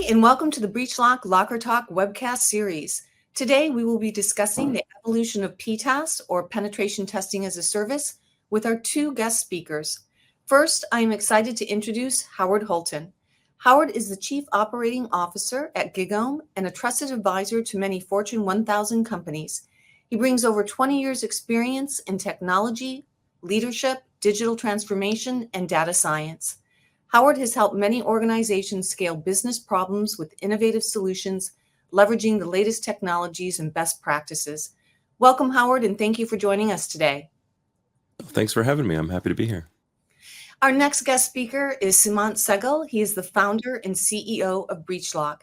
and welcome to the BreachLock Locker Talk webcast series. Today, we will be discussing the evolution of PTaaS, or Penetration Testing as a Service, with our two guest speakers. First, I am excited to introduce Howard Holton. Howard is the Chief Operating Officer at GigaOm and a trusted advisor to many Fortune 1000 companies. He brings over 20 years' experience in technology, leadership, digital transformation, and data science. Howard has helped many organizations scale business problems with innovative solutions, leveraging the latest technologies and best practices. Welcome, Howard, and thank you for joining us today. Thanks for having me. I'm happy to be here. Our next guest speaker is Seemant Sehgal. He is the founder and CEO of BreachLock.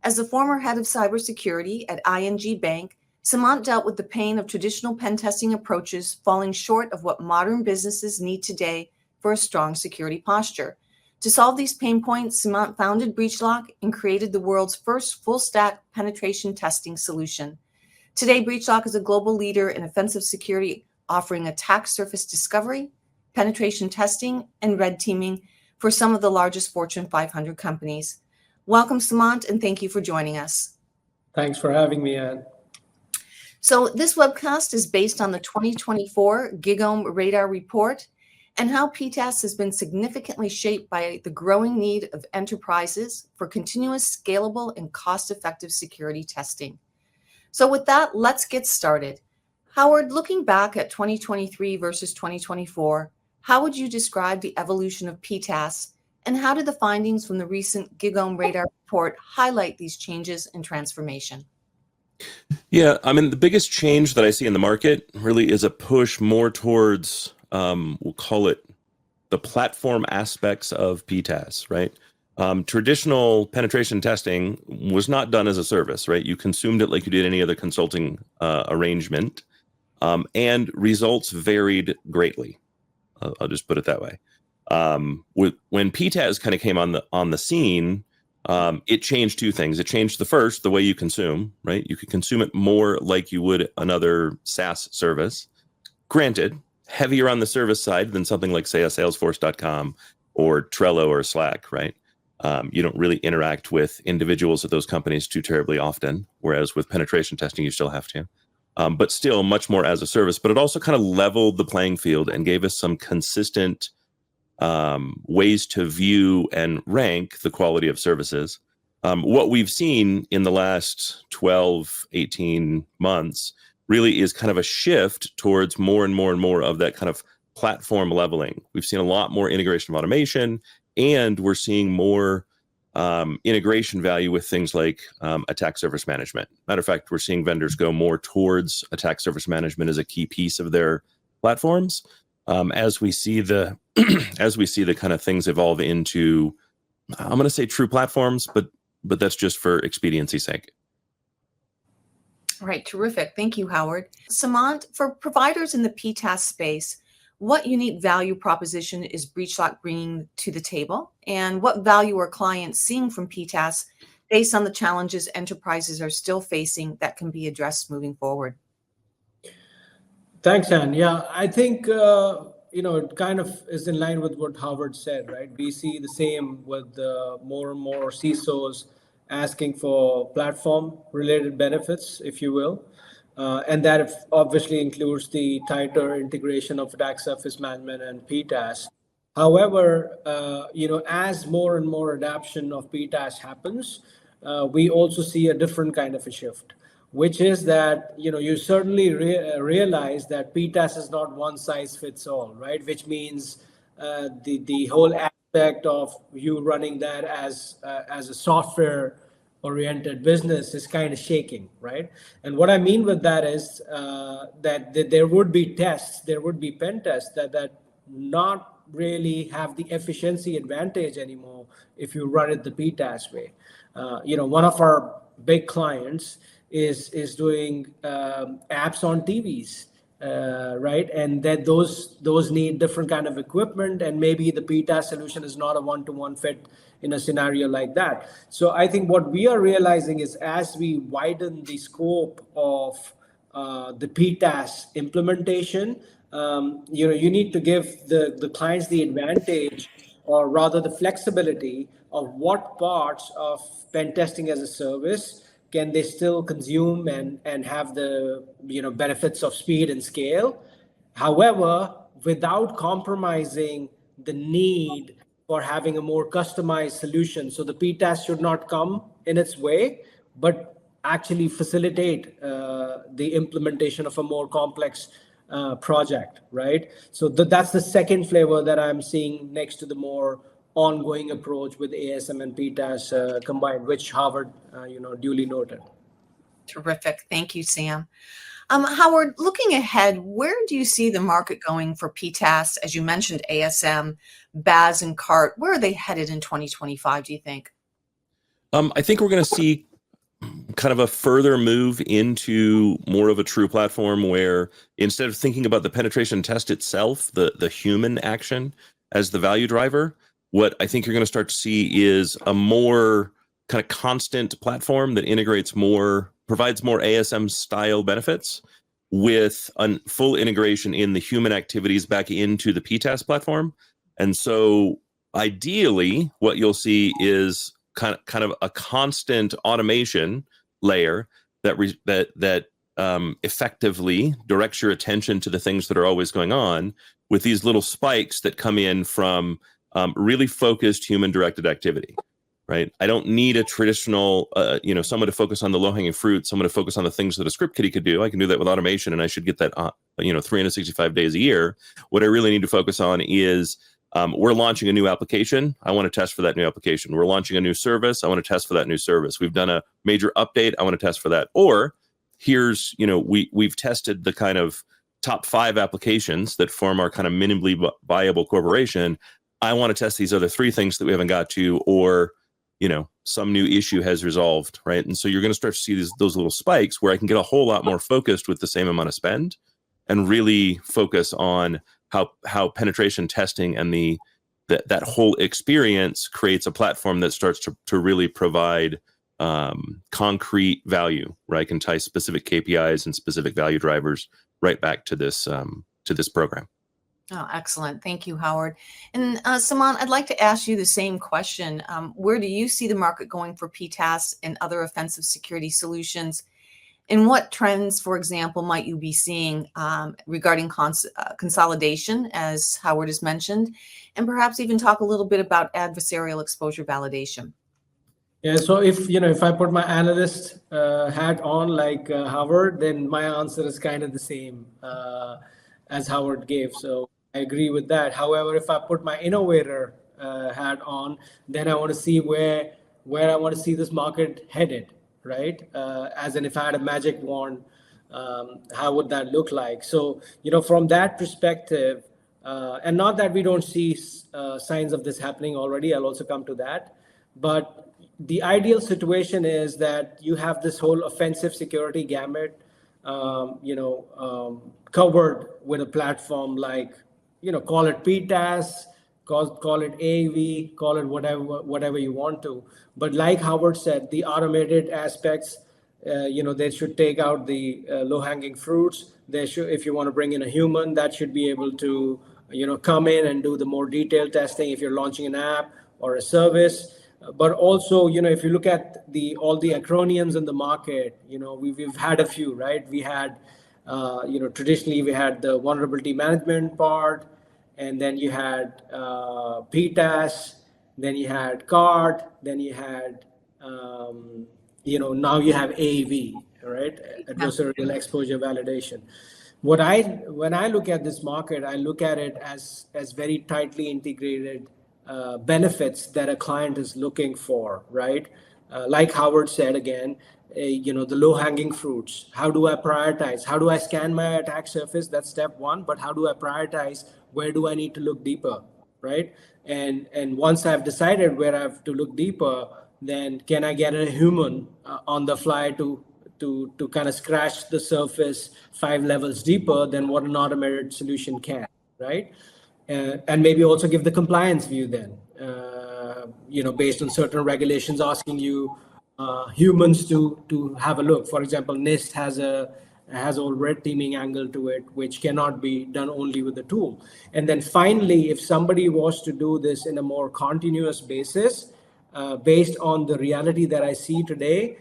As the former head of cybersecurity at ING Bank, Seemant dealt with the pain of traditional pen testing approaches falling short of what modern businesses need today for a strong security posture. To solve these pain points, Seemant founded BreachLock and created the world's first full-stack penetration testing solution. Today, BreachLock is a global leader in offensive security, offering attack surface discovery, penetration testing, and red teaming for some of the largest Fortune 500 companies. Welcome, Seemant, and thank you for joining us. Thanks for having me, Ann. So this webcast is based on the 2024 GigaOm Radar Report and how PTaaS has been significantly shaped by the growing need of enterprises for continuous, scalable, and cost-effective security testing. So with that, let's get started. Howard, looking back at 2023 versus 2024, how would you describe the evolution of PTaaS, and how did the findings from the recent GigaOm Radar Report highlight these changes and transformation? Yeah, I mean, the biggest change that I see in the market really is a push more towards we'll call it the platform aspects of PTaaS, right? Traditional penetration testing was not done as a service, right? You consumed it like you did any other consulting arrangement, and results varied greatly. I'll just put it that way. When PTaaS kind of came on the scene, it changed two things. It changed the way you consume, right? You could consume it more like you would another SaaS service. Granted, heavier on the service side than something like, say, a Salesforce.com or Trello or Slack, right? You don't really interact with individuals at those companies too terribly often, whereas with penetration testing, you still have to. But still much more as a service. But it also kind of leveled the playing field and gave us some consistent ways to view and rank the quality of services. What we've seen in the last 12, 18 months really is kind of a shift towards more and more and more of that kind of platform leveling. We've seen a lot more integration of automation, and we're seeing more integration value with things like attack surface management. Matter of fact, we're seeing vendors go more towards attack surface management as a key piece of their platforms. As we see the kind of things evolve into, I'm going to say true platforms, but that's just for expediency's sake. All right, terrific. Thank you, Howard. Seemant, for providers in the PTaaS space, what unique value proposition is BreachLock bringing to the table? And what value are clients seeing from PTaaS based on the challenges enterprises are still facing that can be addressed moving forward? Thanks, Ann. Yeah, I think, it kind of is in line with what Howard said, right? We see the same with more and more CISOs asking for platform-related benefits, if you will. And that obviously includes the tighter integration of attack surface management and PTaaS. However, as more and more adoption of PTaaS happens, we also see a different kind of a shift, which is that, you certainly realize that PTaaS is not one size fits all, right? Which means the whole aspect of you running that as a software oriented business is kind of shaking, right? And what I mean with that is that there would be tests, there would be pen tests that not really have the efficiency advantage anymore if you run it the PTaaS way. One of our big clients is doing apps on TVs, right? And that those need different kind of equipment, and maybe the PTaaS solution is not a one-to-one fit in a scenario like that. So I think what we are realizing is as we widen the scope of the PTaaS implementation, you need to give the clients the advantage or rather the flexibility of what parts of pen testing as a service can they still consume and have the benefits of speed and scale. However, without compromising the need for having a more customized solution. So the PTaaS should not come in its way, but actually facilitate the implementation of a more complex project, right? So that's the second flavor that I'm seeing next to the more ongoing approach with EASM and PTaaS combined, which Harvard, duly noted. Terrific. Thank you, Sam. Howard, looking ahead, where do you see the market going for PTaaS? As you mentioned, ASM, BAS, and CART, where are they headed in 2025, do you think? I think we're going to see kind of a further move into more of a true platform where instead of thinking about the penetration test itself, the human action as the value driver, what I think you're going to start to see is a more kind of constant platform that provides more ASM style benefits with a full integration in the human activities back into the PTaaS platform. And so ideally what you'll see is kind of a constant automation layer that effectively directs your attention to the things that are always going on, with these little spikes that come in from really focused human directed activity. Right. I don't need a traditional, someone to focus on the low-hanging fruit, someone to focus on the things that a script kiddie could do. I can do that with automation, and I should get that, 365 days a year. What I really need to focus on is we're launching a new application. I want to test for that new application. We're launching a new service. I want to test for that new service. We've done a major update. I want to test for that. Or here's, we've tested the kind of top 5 applications that form our kind of minimally viable corporation. I want to test these other 3 things that we haven't got to, or some new issue has resolved, right? And so you're going to start to see those little spikes where I can get a whole lot more focused with the same amount of spend, and really focus on how penetration testing and that whole experience creates a platform that starts to really provide concrete value, where I can tie specific KPIs and specific value drivers right back to this program. Oh, excellent. Thank you, Howard. And Seemant, I'd like to ask you the same question. Where do you see the market going for PTaaS and other offensive security solutions? And what trends, for example, might you be seeing regarding consolidation, as Howard has mentioned, and perhaps even talk a little bit about adversarial exposure validation? Yeah, so if I put my analyst hat on like Howard, then my answer is kind of the same as Howard gave. So I agree with that. However, if I put my innovator hat on, then I want to see where I want to see this market headed, right? As in, if I had a magic wand, how would that look like? So, from that perspective, and not that we don't see signs of this happening already, I'll also come to that. But the ideal situation is that you have this whole offensive security gamut, covered with a platform like, call it PTaaS, call it AV, call it whatever you want to. But like Howard said, the automated aspects, they should take out the low-hanging fruits. They should, if you want to bring in a human, that should be able to, come in and do the more detailed testing if you're launching an app or a service. But also, if you look at all the acronyms in the market, we've had a few, right? We had, traditionally we had the vulnerability management part, and then you had PTaaS, then you had CART, then you had, now you have AV, right? Adversarial exposure validation. When I look at this market, I look at it as very tightly integrated benefits that a client is looking for, right? Like Howard said again, the low-hanging fruits. How do I prioritize? How do I scan my attack surface? That's step one. But how do I prioritize? Where do I need to look deeper, right? And once I've decided where I have to look deeper, then can I get a human on the fly to kind of scratch the surface 5 levels deeper than what an automated solution can, right? And maybe also give the compliance view then, based on certain regulations asking you humans to have a look. For example, NIST has a has a red teaming angle to it, which cannot be done only with the tool. And then finally, if somebody was to do this in a more continuous basis, based on the reality that I see today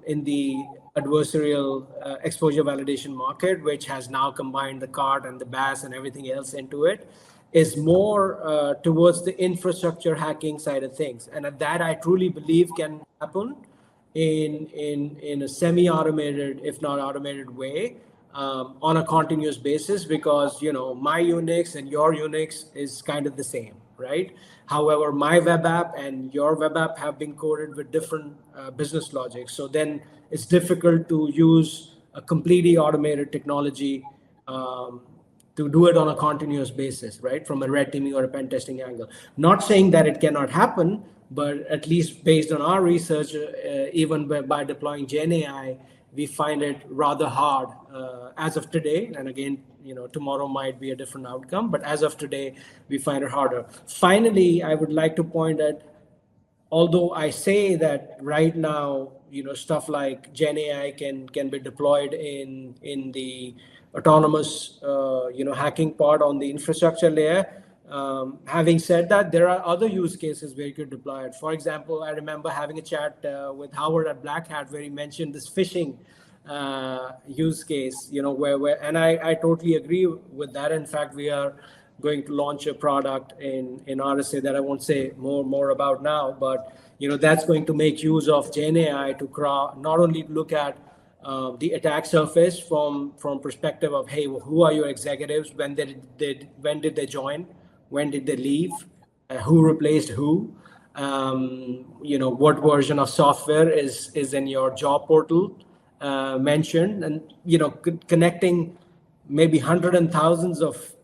in the adversarial exposure validation market, which has now combined the CART and the BAS and everything else into it, is more towards the infrastructure hacking side of things. And that I truly believe can happen in a semi-automated, if not automated way, on a continuous basis, because my Unix and your Unix is kind of the same, right? However, my web app and your web app have been coded with different business logic. So then it's difficult to use a completely automated technology to do it on a continuous basis, right? From a red teaming or a pen testing angle. Not saying that it cannot happen, but at least based on our research, even by deploying Gen AI, we find it rather hard as of today. And again, tomorrow might be a different outcome, but as of today, we find it harder. Finally, I would like to point at, although I say that right now, stuff like Gen AI can be deployed in the autonomous, hacking part on the infrastructure layer. Having said that, there are other use cases where you could deploy it. For example, I remember having a chat with Howard at Black Hat where he mentioned this phishing use case, where and I totally agree with that. In fact, we are going to launch a product in RSA that I won't say more about now, but that's going to make use of Gen AI to not only look at the attack surface from perspective of, hey, who are your executives? When did they join? When did they leave? Who replaced who? What version of software is in your job portal mentioned, and connecting maybe hundreds and thousands of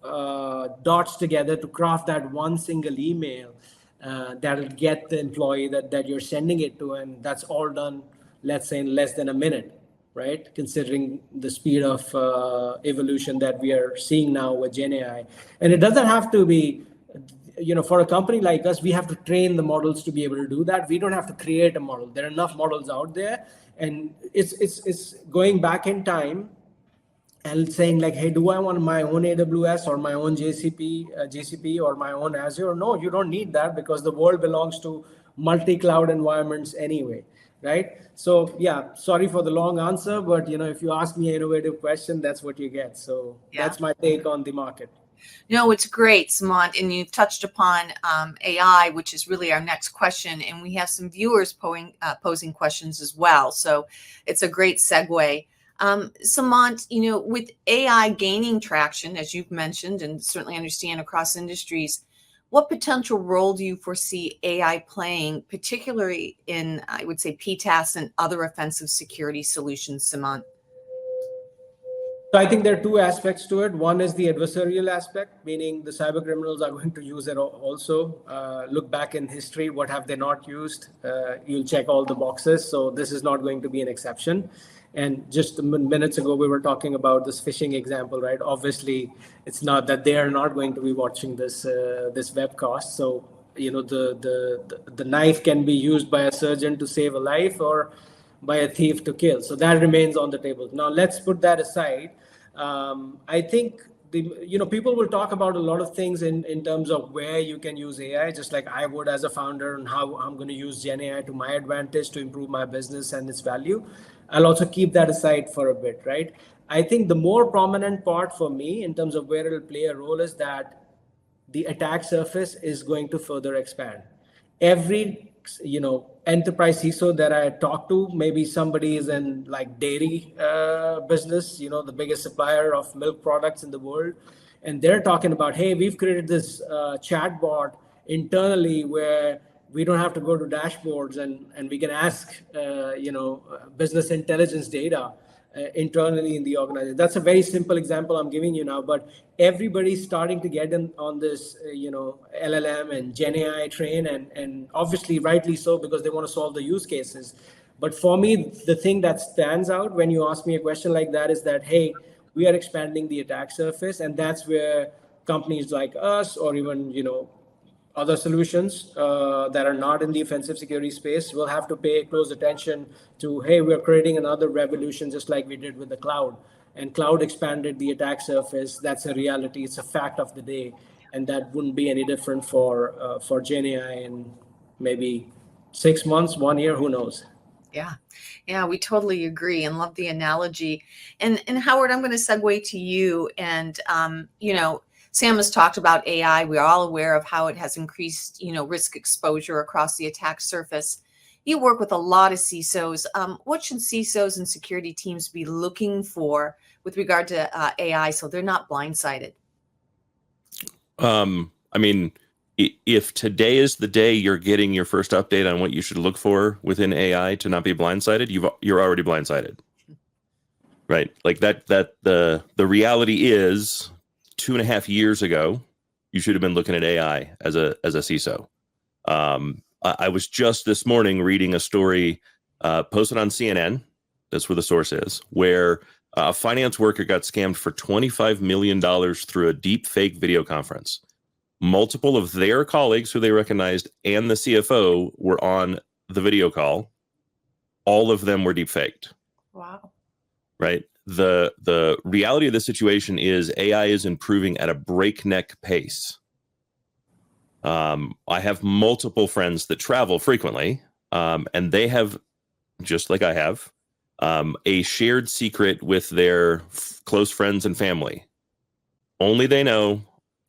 dots together to craft that one single email that'll get the employee that you're sending it to, and that's all done, let's say, in less than a minute. Right, considering the speed of evolution that we are seeing now with Gen AI. And it doesn't have to be, for a company like us, we have to train the models to be able to do that. We don't have to create a model. There are enough models out there, and it's going back in time and saying like, hey, do I want my own AWS or my own GCP or my own Azure? No, you don't need that, because the world belongs to multi-cloud environments anyway. Right. So, yeah, sorry for the long answer, but, if you ask me an innovative question, that's what you get. So That's my take on the market. No, it's great, Seemant. And you've touched upon AI, which is really our next question. And we have some viewers posing questions as well. So it's a great segue. Seemant, with AI gaining traction, as you've mentioned, and certainly understand across industries, what potential role do you foresee AI playing, particularly in, I would say, PTaaS and other offensive security solutions, Seemant? So I think there are two aspects to it. One is the adversarial aspect, meaning the cyber criminals are going to use it also. Look back in history, what have they not used? You'll check all the boxes. So this is not going to be an exception. And just minutes ago, we were talking about this phishing example, right? Obviously, it's not that they are not going to be watching this webcast. So, the knife can be used by a surgeon to save a life or by a thief to kill. So that remains on the table. Now, let's put that aside. I think people will talk about a lot of things in terms of where you can use AI, just like I would as a founder, and how I'm going to use Gen AI to my advantage to improve my business and its value. I'll also keep that aside for a bit, right? I think the more prominent part for me in terms of where it'll play a role is that the attack surface is going to further expand. Every, enterprise CISO that I talk to, maybe somebody is in like dairy business, the biggest supplier of milk products in the world. And they're talking about, hey, we've created this chatbot internally where we don't have to go to dashboards and we can ask, business intelligence data internally in the organization. That's a very simple example I'm giving you now, but everybody's starting to get in on this, LLM and Gen AI train, and obviously rightly so, because they want to solve the use cases. But for me, the thing that stands out when you ask me a question like that is that, hey, we are expanding the attack surface, and that's where companies like us, or even, other solutions that are not in the offensive security space will have to pay close attention to, hey, we're creating another revolution just like we did with the cloud. And cloud expanded the attack surface. That's a reality. It's a fact of the day. And that wouldn't be any different for GenAI in maybe 6 months, 1 year, who knows? Yeah, we totally agree and love the analogy. And Howard, I'm going to segue to you. And, Sam has talked about AI. We're all aware of how it has increased, risk exposure across the attack surface. You work with a lot of CISOs. What should CISOs and security teams be looking for with regard to AI so they're not blindsided? If today is the day you're getting your first update on what you should look for within AI to not be blindsided, you're already blindsided, right? Like that the reality is 2.5 years ago, you should have been looking at AI as a CISO. I was just this morning reading a story posted on CNN. That's where the source is, where a finance worker got scammed for $25 million through a deep fake video conference. Multiple of their colleagues who they recognized and the CFO were on the video call. All of them were deep faked. Wow. Right. The reality of the situation is AI is improving at a breakneck pace. I have multiple friends that travel frequently, and they have, just like I have, a shared secret with their close friends and family. Only they know.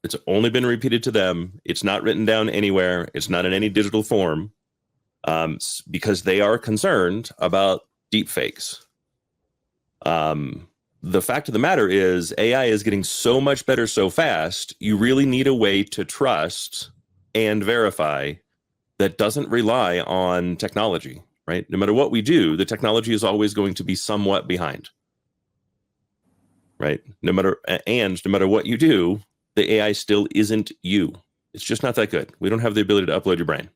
It's only been repeated to them. It's not written down anywhere. It's not in any digital form, because they are concerned about deep fakes. The fact of the matter is AI is getting so much better so fast, you really need a way to trust and verify that doesn't rely on technology, right? No matter what we do, the technology is always going to be somewhat behind, right? No matter what you do, the AI still isn't you. It's just not that good. We don't have the ability to upload your brain.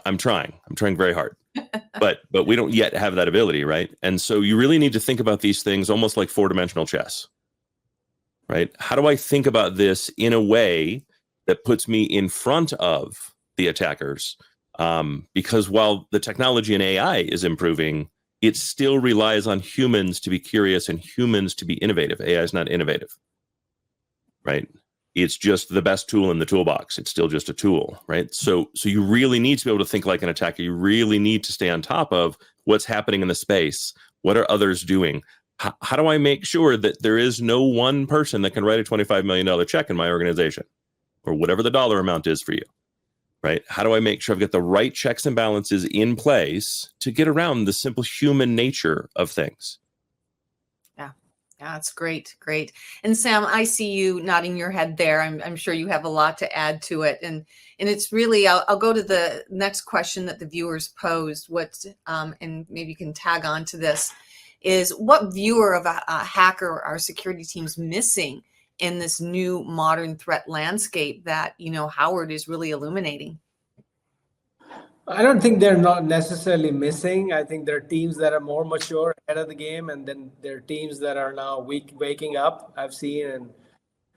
I'm trying very hard, but we don't yet have that ability, right? And so you really need to think about these things almost like 4-dimensional chess, right? How do I think about this in a way that puts me in front of the attackers? Because while the technology in AI is improving, it still relies on humans to be curious and humans to be innovative. AI is not innovative. Right? It's just the best tool in the toolbox. It's still just a tool, right? So you really need to be able to think like an attacker. You really need to stay on top of what's happening in the space. What are others doing? How do I make sure that there is no one person that can write a $25 million check in my organization, or whatever the dollar amount is for you, right? How do I make sure I've got the right checks and balances in place to get around the simple human nature of things? Yeah, that's great. And Sam, I see you nodding your head there. I'm sure you have a lot to add to it. And it's really, I'll go to the next question that the viewers posed. And maybe you can tag on to this, is what viewer of a hacker are security teams missing in this new modern threat landscape that, Howard is really illuminating? I don't think they're not necessarily missing. I think there are teams that are more mature ahead of the game, and then there are teams that are now waking up. I've seen, and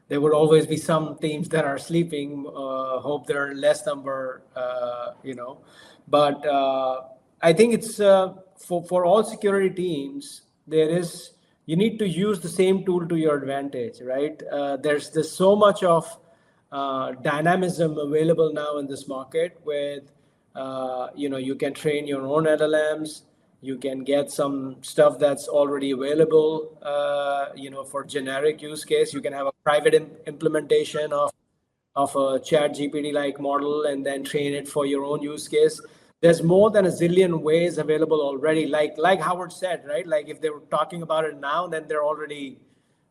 there would always be some teams that are sleeping. Hope there are less number, But I think it's for all security teams. You need to use the same tool to your advantage, right? There's so much of dynamism available now in this market with. You can train your own LLMs. You can get some stuff that's already available, for generic use case. You can have a private implementation of a chat GPT like model and then train it for your own use case. There's more than a zillion ways available already. Like Howard said, right? Like if they were talking about it now, then they're already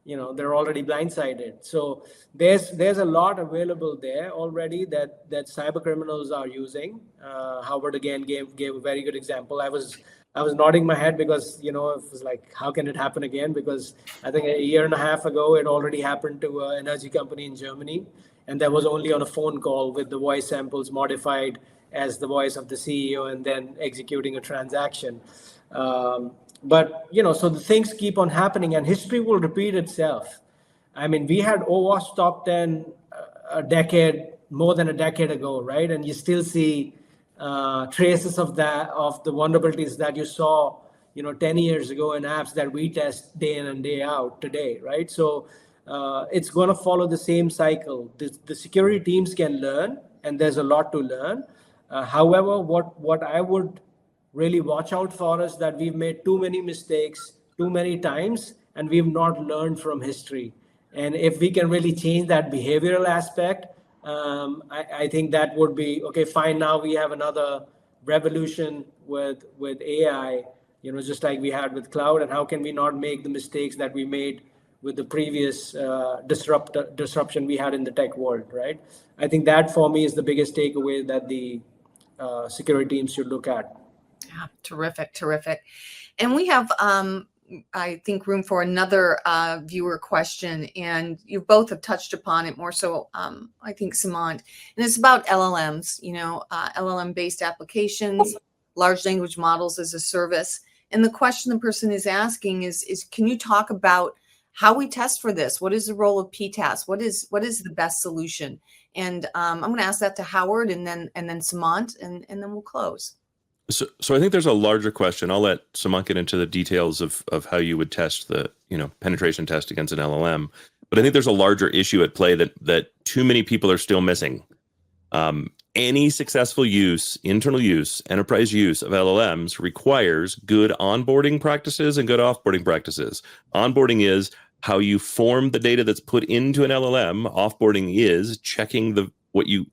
blindsided. So there's a lot available there already that cyber criminals are using. Howard again gave a very good example. I was nodding my head because it was like, how can it happen again? Because I think 1.5 years ago it already happened to an energy company in Germany, and that was only on a phone call with the voice samples modified as the voice of the CEO and then executing a transaction. But so the things keep on happening, and history will repeat itself. I mean, we had OWASP top 10 a decade more than a decade ago, right? And you still see traces of that, of the vulnerabilities that you saw, 10 years ago in apps that we test day in and day out today, right? So it's going to follow the same cycle. The security teams can learn, and there's a lot to learn. However, what I would really watch out for is that we've made too many mistakes too many times, and we've not learned from history. And if we can really change that behavioral aspect, I think that would be okay. Fine. Now we have another revolution with AI, just like we had with cloud. And how can we not make the mistakes that we made with the previous disruption we had in the tech world, right? I think that for me is the biggest takeaway that the security teams should look at. Yeah, terrific. And we have, I think, room for another viewer question, and you both have touched upon it more so, I think, Seemant, and it's about LLMs, LLM-based applications, large language models as a service. And the question the person is asking is can you talk about how we test for this? What is the role of PTaaS? What is the best solution? And I'm going to ask that to Howard and then Seemant, and then we'll close. So I think there's a larger question. I'll let Seemant get into the details of how you would test the penetration test against an LLM. But I think there's a larger issue at play that too many people are still missing. Any successful use, internal use, enterprise use of LLMs requires good onboarding practices and good offboarding practices. Onboarding is how you form the data that's put into an LLM. Offboarding is checking the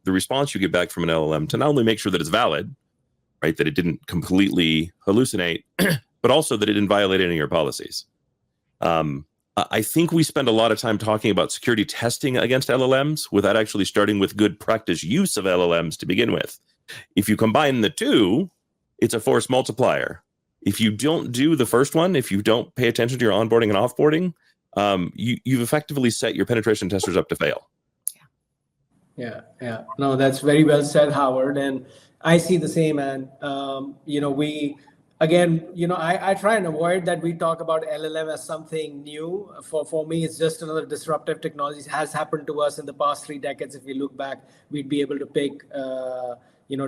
response you get back from an LLM to not only make sure that it's valid, right, that it didn't completely hallucinate, but also that it didn't violate any of your policies. I think we spend a lot of time talking about security testing against LLMs without actually starting with good practice use of LLMs to begin with. If you combine the two, it's a force multiplier. If you don't do the first one, if you don't pay attention to your onboarding and offboarding, you've effectively set your penetration testers up to fail. Yeah. No, that's very well said, Howard. And I see the same. And, I try and avoid that we talk about LLM as something new. For me, it's just another disruptive technology. It has happened to us in the past 3 decades. If we look back, we'd be able to pick,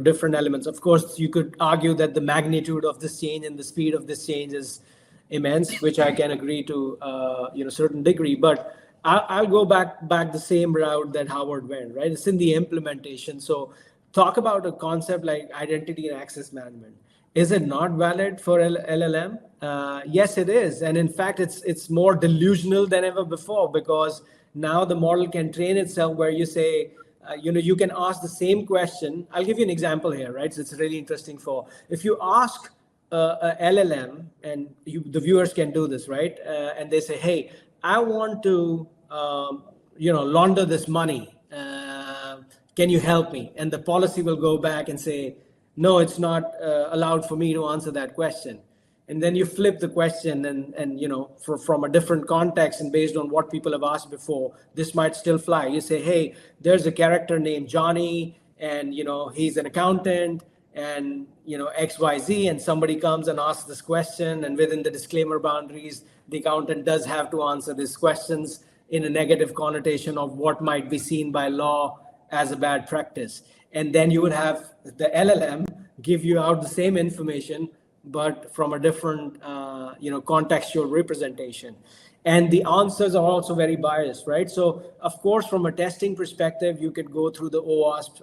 different elements. Of course, you could argue that the magnitude of this change and the speed of this change is immense, which I can agree to, a certain degree. But I'll go back the same route that Howard went, right? It's in the implementation. So talk about a concept like identity and access management. Is it not valid for LLM? Yes, it is. And in fact, it's more delusional than ever before, because now the model can train itself where you say, you can ask the same question. I'll give you an example here, right? So it's really interesting if you ask a LLM, and the viewers can do this, right? And they say, hey, I want to, launder this money. Can you help me? And the policy will go back and say, no, it's not allowed for me to answer that question. And then you flip the question and from a different context and based on what people have asked before, this might still fly. You say, hey, there's a character named Johnny, and, he's an accountant, and, XYZ, and somebody comes and asks this question, and within the disclaimer boundaries, the accountant does have to answer these questions in a negative connotation of what might be seen by law as a bad practice. And then you would have the LLM give you out the same information, but from a different, contextual representation. And the answers are also very biased, right? So, of course, from a testing perspective, you could go through the OWASP,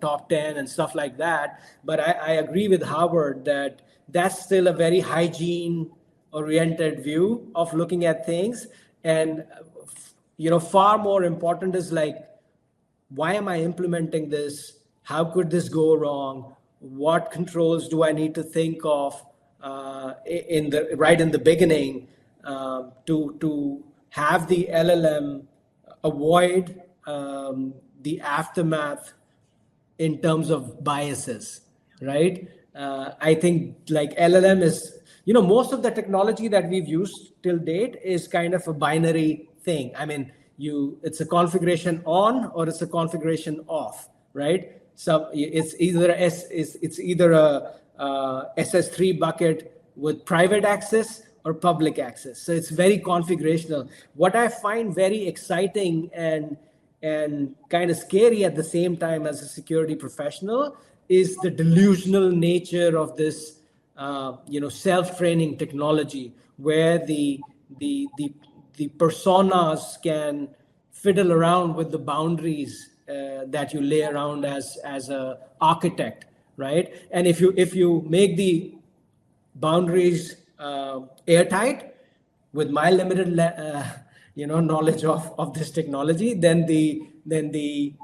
top 10 and stuff like that. But I agree with Howard that that's still a very hygiene-oriented view of looking at things. And, far more important is like, why am I implementing this? How could this go wrong? What controls do I need to think of in the beginning to have the LLM avoid the aftermath in terms of biases, right? I think like LLM is, most of the technology that we've used till date is kind of a binary thing. I mean, it's a configuration on or it's a configuration off, right? So it's either a SS3 bucket with private access or public access. So it's very configurational. What I find very exciting and and kind of scary at the same time as a security professional is the delusional nature of this, self-training technology, where the personas can fiddle around with the boundaries that you lay around as a architect, right? And if you make the boundaries airtight, with my limited knowledge of this technology, then the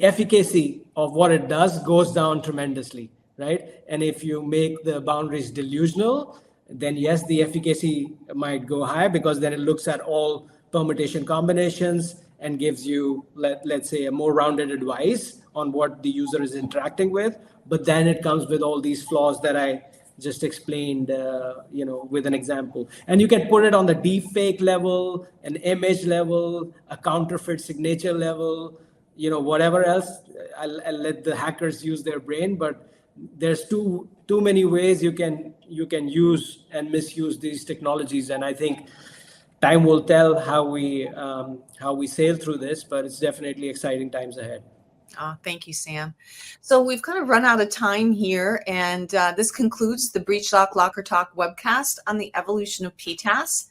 efficacy of what it does goes down tremendously, right? And if you make the boundaries delusional, then yes, the efficacy might go high, because then it looks at all permutation combinations and gives you, let's say, a more rounded advice on what the user is interacting with. But then it comes with all these flaws that I just explained, with an example. And you can put it on the deepfake level, an image level, a counterfeit signature level, whatever else. I'll let the hackers use their brain, but there's too many ways you can use and misuse these technologies. And I think time will tell how we sail through this, but it's definitely exciting times ahead. Oh, thank you, Sam. So we've kind of run out of time here, and this concludes the BreachLock Locker Talk webcast on the evolution of PTaaS.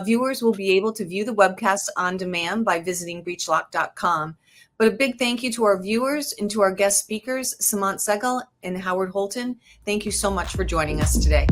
Viewers will be able to view the webcast on demand by visiting breachlock.com. But a big thank you to our viewers and to our guest speakers, Seemant Sehgal and Howard Holton. Thank you so much for joining us today.